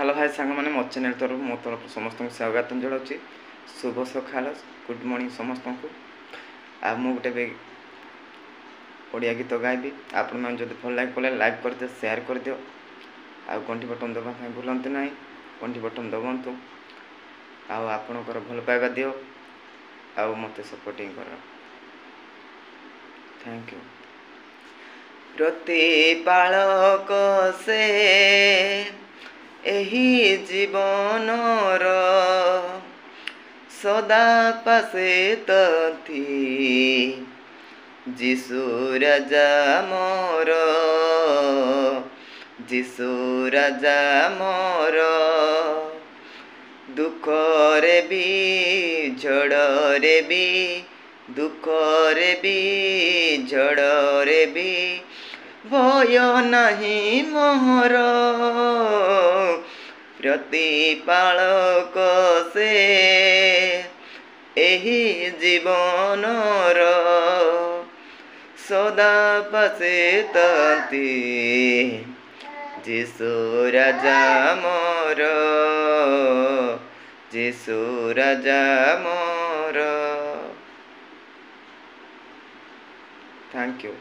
Hello hi सांग मैंने मो चैनल तरफ मो तरफ समस्त को स्वागत जनावि शुभ सकाल गुड मॉर्निंग समस्त को आ मु गोटे ओडिया गीत गायबी आपण मैंने जब भल लाइक कले लाइक कर दियो शेयर कर दियो आ घंटी बटन दबा भूलते ना घंटी बटन दबातु आपणकर भल पाइबा दियो आ मत सपोर्टिंग कर थैंक यू प्रतिपालक से एही जीवनर सदा पासे तथी जीशु राजा मोर जीशु राजा मोर दुख रे भी झड़ रे भी दुख रे भी झड़ रे भी भय नहीं मोर प्रतिपालक से एही जीवनर सदा पासे तथी जीशु राजा मोर जीशु राजा मोर थैंक यू।